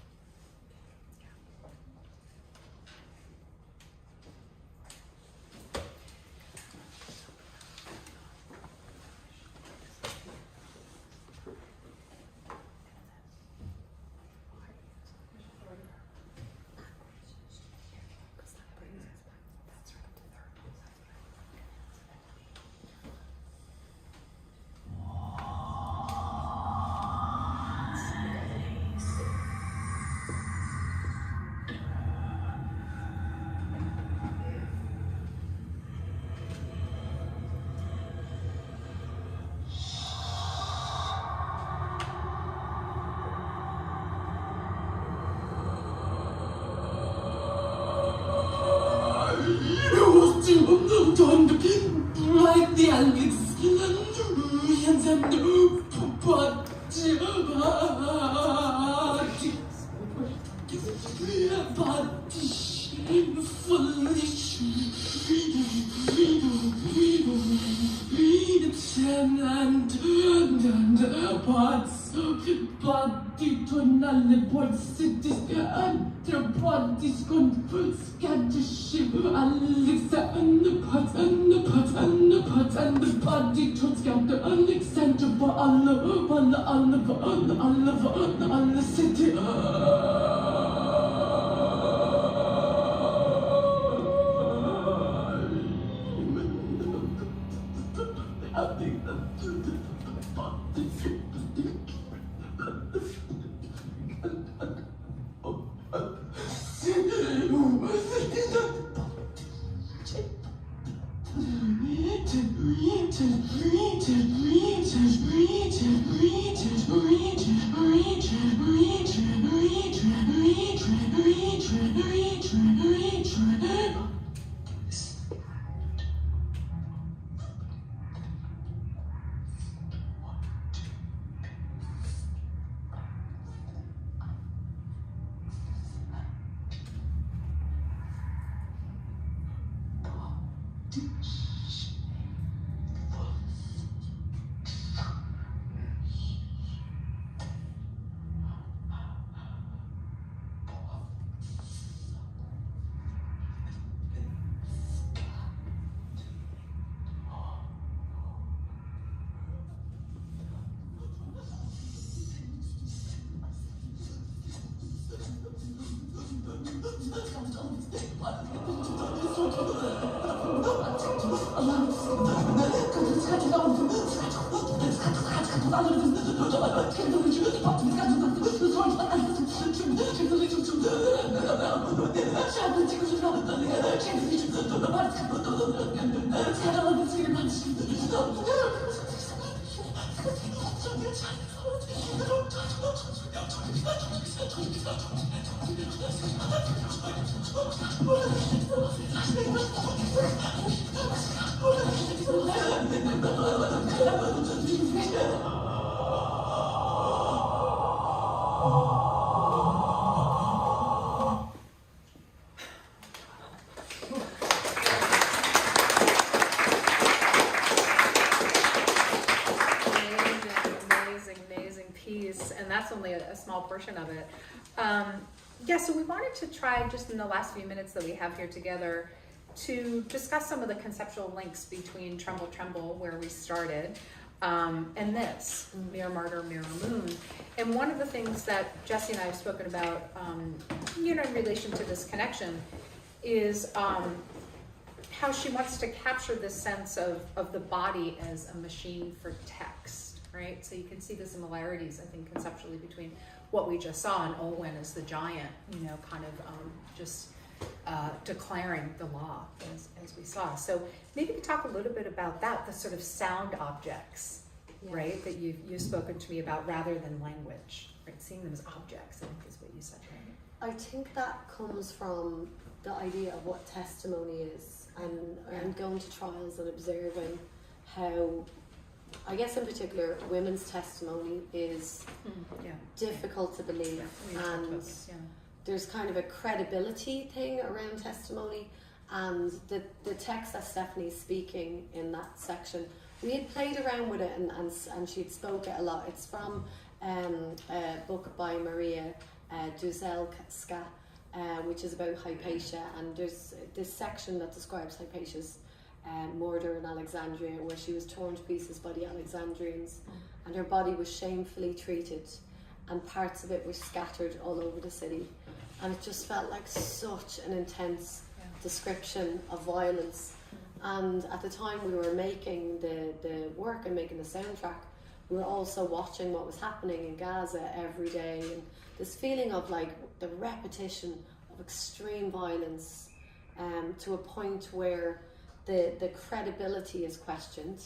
Amazing piece, and that's only a small portion of it. Yeah, so we wanted to try, just in the last few minutes that we have here together, to discuss some of the conceptual links between Tremble, Tremble, where we started, and this, Mirror Martyr, Mirror Moon. And one of the things that Jessie and I have spoken about, in relation to this connection, is how she wants to capture this sense of the body as a machine for text, right? So you can see the similarities, I think, conceptually between what we just saw in Olwen as the giant, kind of just declaring the law as we saw. So maybe talk a little bit about that, the sort of sound objects, right, that you've spoken to me about rather than language, right? Seeing them as objects, I think is what you said, right? I think that comes from the idea of what testimony is, and going to trials and observing how, I guess in particular, women's testimony is difficult to believe, and there's kind of a credibility thing around testimony. And the text that Stephanie's speaking in that section, we had played around with it, and she'd spoke it a lot. It's from a book by Maria Duzelska, which is about Hypatia, and there's this section that describes Hypatia's murder in Alexandria, where she was torn to pieces by the Alexandrians, and her body was shamefully treated, and parts of it were scattered all over the city. And it just felt like such an intense description of violence. And at the time we were making the work and making the soundtrack, we were also watching what was happening in Gaza every day, and this feeling of like the repetition of extreme violence, to a point where the credibility is questioned,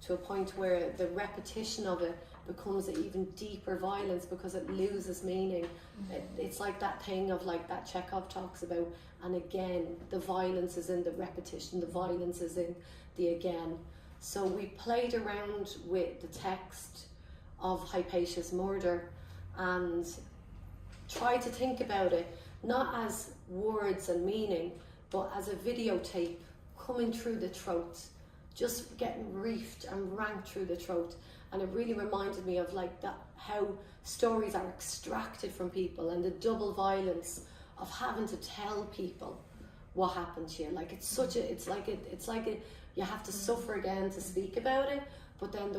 to a point where the repetition of it becomes an even deeper violence because it loses meaning. It's like that thing of like that Chekhov talks about, and again, the violence is in the repetition, the violence is in the again. So we played around with the text of Hypatia's murder and tried to think about it not as words and meaning, but as a videotape coming through the throat, just getting reefed and ranked through the throat. And it really reminded me of like that, how stories are extracted from people, and the double violence of having to tell people what happened to you. Like it's like you have to suffer again to speak about it. But then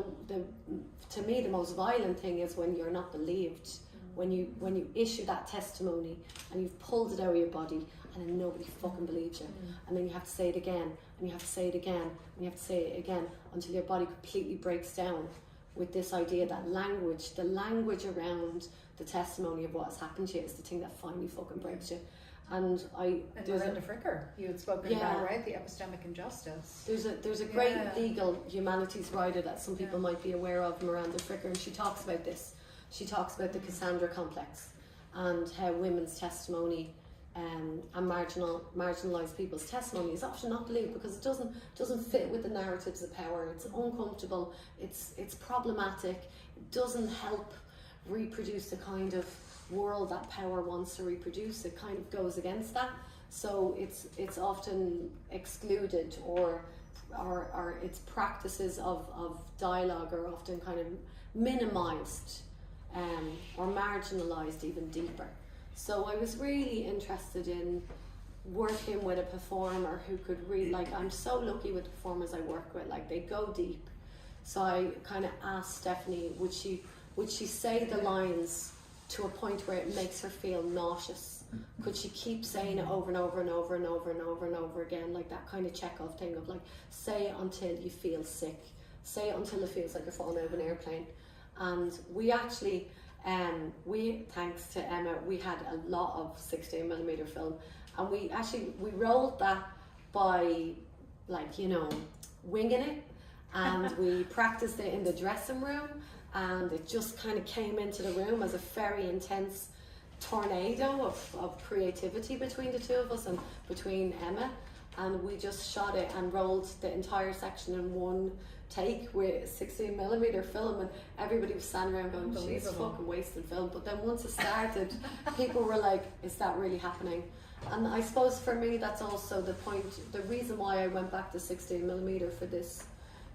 to me the most violent thing is when you're not believed, when you issue that testimony and you've pulled it out of your body and then nobody fucking believes you, and then you have to say it again, and you have to say it again, and you have to say it again until your body completely breaks down with this idea that the language around the testimony of what has happened to you is the thing that finally fucking breaks you. And Miranda Fricker, you had spoken about, right? The epistemic injustice. There's a great legal humanities writer that some people might be aware of, Miranda Fricker, and she talks about this. She talks about the Cassandra complex and how women's testimony and marginalised people's testimony is often not believed because it doesn't fit with the narratives of power. It's uncomfortable. It's problematic. It doesn't help reproduce the kind of world that power wants to reproduce. It kind of goes against that. So it's often excluded, or its practices of dialogue are often kind of minimised, or marginalised even deeper. So I was really interested in working with a performer who could really, like, I'm so lucky with the performers I work with, like they go deep. So I kind of asked Stephanie, would she say the lines to a point where it makes her feel nauseous? Could she keep saying it over and over and over and over and over and over again, like that kind of Chekhov thing of like, say it until you feel sick, say it until it feels like you're falling out of an airplane. And we actually, thanks to Emma, we had a lot of 16mm film, and we rolled that by, like, winging it, and we practiced it in the dressing room, and it just kind of came into the room as a very intense tornado of creativity between the two of us and between Emma, and we just shot it and rolled the entire section in one take with 16mm film, and everybody was standing around going, she's fucking wasting film. But then once it started, people were like, is that really happening? And I suppose for me that's also the point, the reason why I went back to 16mm for this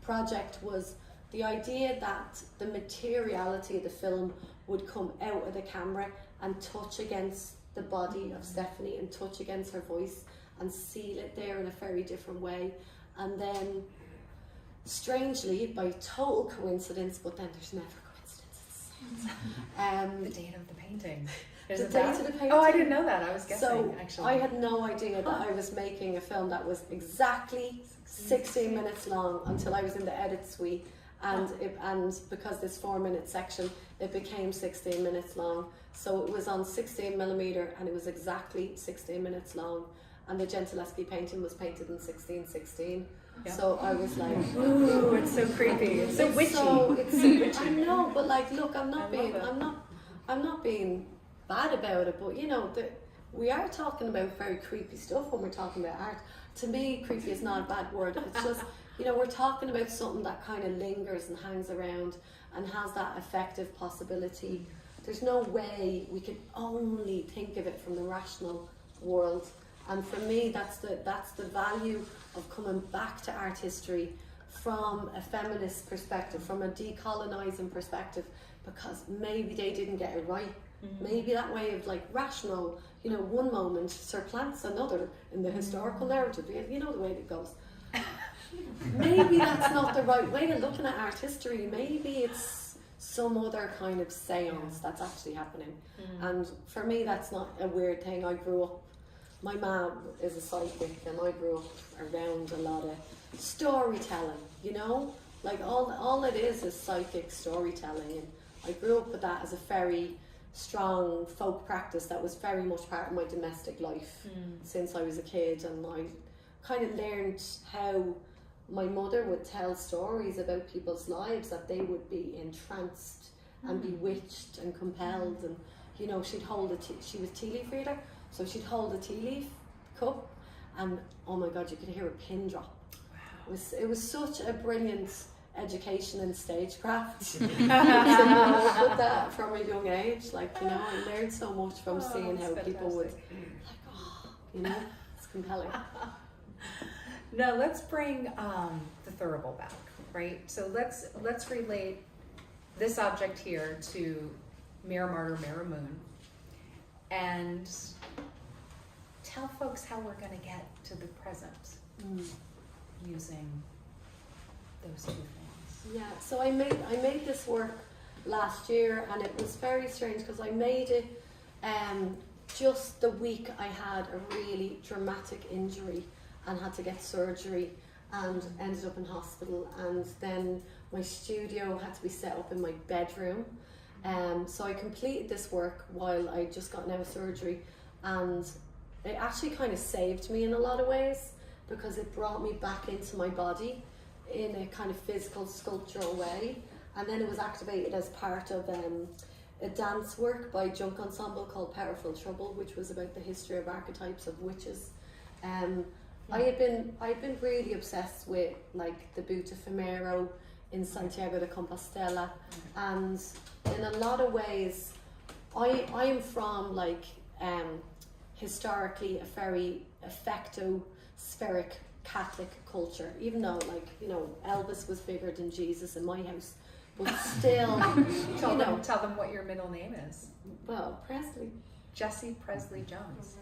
project was the idea that the materiality of the film would come out of the camera and touch against the body of Stephanie and touch against her voice and seal it there in a very different way. And then strangely, by total coincidence, but then there's never coincidences. The date of the painting. The date of the painting. Oh, I didn't know that. I was guessing, so actually. I had no idea that I was making a film that was exactly 16 minutes long until I was in the edit suite, and because this 4-minute section, it became 16 minutes long. So it was on 16mm and it was exactly 16 minutes long, and the Gentileschi painting was painted in 1616. Yeah. So I was like, ooh, it's so creepy. It's so witchy. It's so witchy. I know, but like, look, I'm not being bad about it, but you know, we are talking about very creepy stuff when we're talking about art. To me, creepy is not a bad word. It's just, you know, we're talking about something that kind of lingers and hangs around and has that affective possibility. There's no way we can only think of it from the rational world. And for me, that's the value of coming back to art history from a feminist perspective, from a decolonising perspective, because maybe they didn't get it right. Maybe that way of like rational, you know, one moment supplants another in the historical narrative. You know the way it goes. Maybe that's not the right way of looking at art history. Maybe it's some other kind of seance that's actually happening. And for me, that's not a weird thing. I grew up, my mom is a psychic, and I grew up around a lot of storytelling, you know? Like all it is psychic storytelling. And I grew up with that as a very strong folk practice that was very much part of my domestic life since I was a kid. And I kind of learned how my mother would tell stories about people's lives, that they would be entranced and bewitched and compelled. And you know, she'd hold she was tea leaf reader, so she'd hold a tea leaf cup, and oh my god, you could hear a pin drop. Wow. It was such a brilliant education in stagecraft to know with that from a young age. Like, you know, I learned so much from seeing how people would like, oh, you know, it's compelling. Now let's bring the thurible back, right? So let's relate this object here to Mirror Martyr, Mirror Moon, and tell folks how we're going to get to the present using those two things. Yeah, so I made this work last year, and it was very strange because I made it just the week I had a really dramatic injury and had to get surgery and ended up in hospital, and then my studio had to be set up in my bedroom. So I completed this work while I just gotten out of surgery, and it actually kind of saved me in a lot of ways because it brought me back into my body in a kind of physical, sculptural way. And then it was activated as part of a dance work by Junk Ensemble called Powerful Trouble, which was about the history of archetypes of witches. I had been really obsessed with like the Buta Femero in Santiago de Compostela, and in a lot of ways I am from like historically a very effecto-spheric Catholic culture, even though, like, you know, Elvis was bigger than Jesus in my house, but still tell them what your middle name is. Well, Presley. Jesse Presley Jones.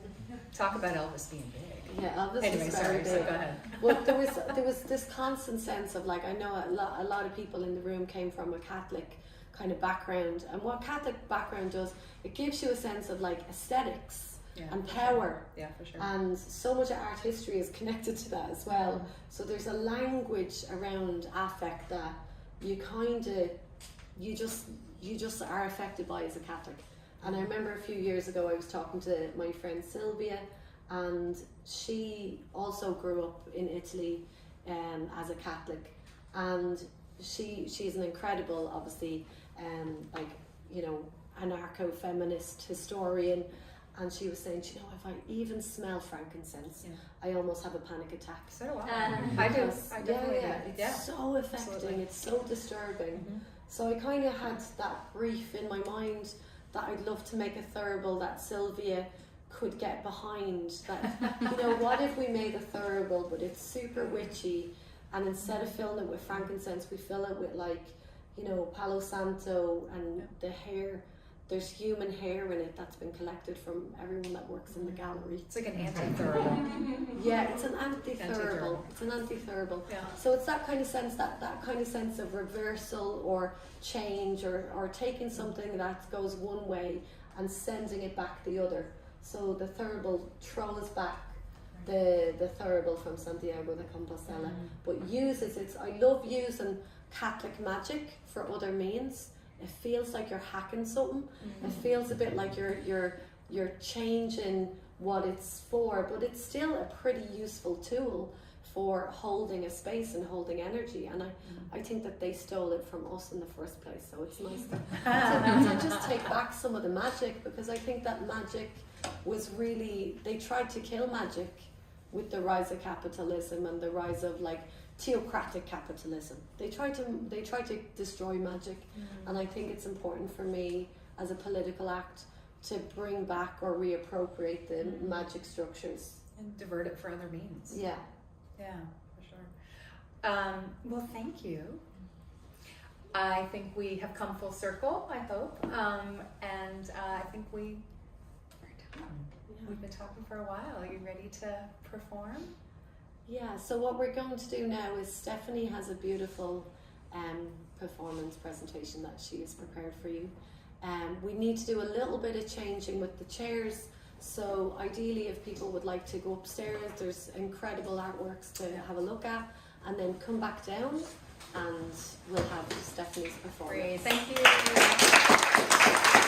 Talk about Elvis being big. Yeah, Elvis anyway, was very big. So go ahead. Well, there was this constant sense of like, I know a lot of people in the room came from a Catholic kind of background, and what Catholic background does, it gives you a sense of like aesthetics and power. Sure. Yeah, for sure. And so much of art history is connected to that as well. So there's a language around affect that you kind of, you just are affected by as a Catholic. And I remember a few years ago I was talking to my friend Sylvia, and she also grew up in Italy as a Catholic, and she's an incredible, obviously, like, you know, anarcho-feminist historian, and she was saying, you know, if I even smell frankincense, I almost have a panic attack. So do I. I do. I definitely do. It's so affecting. Absolutely. It's so disturbing. So I kind of had that brief in my mind that I'd love to make a thurible that Sylvia could get behind. That, you know, what if we made a thurible, but it's super witchy, and instead of filling it with frankincense, we fill it with, like, you know, Palo Santo, and the hair. There's human hair in it that's been collected from everyone that works in the gallery. It's like an anti-thurible. Yeah, it's an anti-thurible. It's an anti-thurible. Yeah. So it's that kind of sense, that kind of sense of reversal or change, or taking something that goes one way and sending it back the other. So the thurible throws back the thurible from Santiago de Compostela, but uses its. I love using Catholic magic for other means. It feels like you're hacking something. It feels a bit like you're changing what it's for, but it's still a pretty useful tool for holding a space and holding energy. And I think that they stole it from us in the first place. So it's nice to just take back some of the magic, because I think that magic was really, they tried to kill magic with the rise of capitalism and the rise of, like, theocratic capitalism. They try to destroy magic, and I think it's important for me as a political act to bring back or reappropriate the magic structures And divert it for other means. Yeah, for sure. Well, thank you. I think we have come full circle, I hope, and I think we're done. We've been talking for a while. Are you ready to perform? Yeah, so what we're going to do now is Stephanie has a beautiful performance presentation that she has prepared for you. We need to do a little bit of changing with the chairs, so ideally if people would like to go upstairs, there's incredible artworks to have a look at, and then come back down and we'll have Stephanie's performance. Great, thank you.